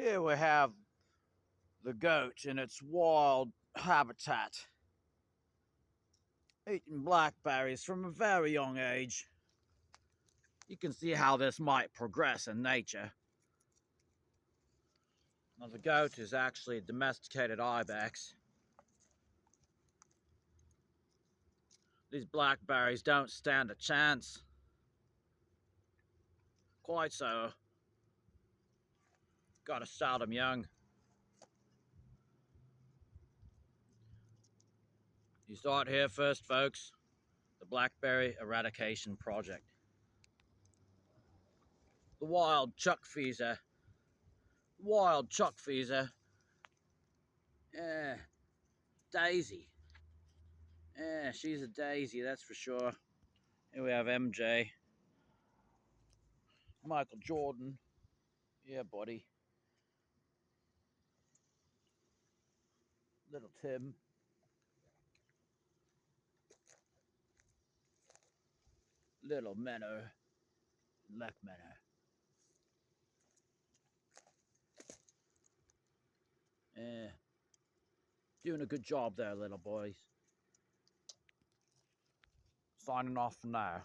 Here we have the goat in its wild habitat, eating blackberries from a very young age. You can see how this might progress in nature. Now, the goat is actually a domesticated ibex. These blackberries don't stand a chance. Quite so. Gotta start them young. You start here first, folks. The Blackberry Eradication Project. The wild chuckfeezer. Wild chuckfeezer. Yeah, Daisy. Yeah, she's a daisy, that's for sure. Here we have MJ. Michael Jordan. Yeah, buddy. Little Tim. Little Menno. Lek Menno. Yeah. Doing a good job there, little boys. Signing off for now.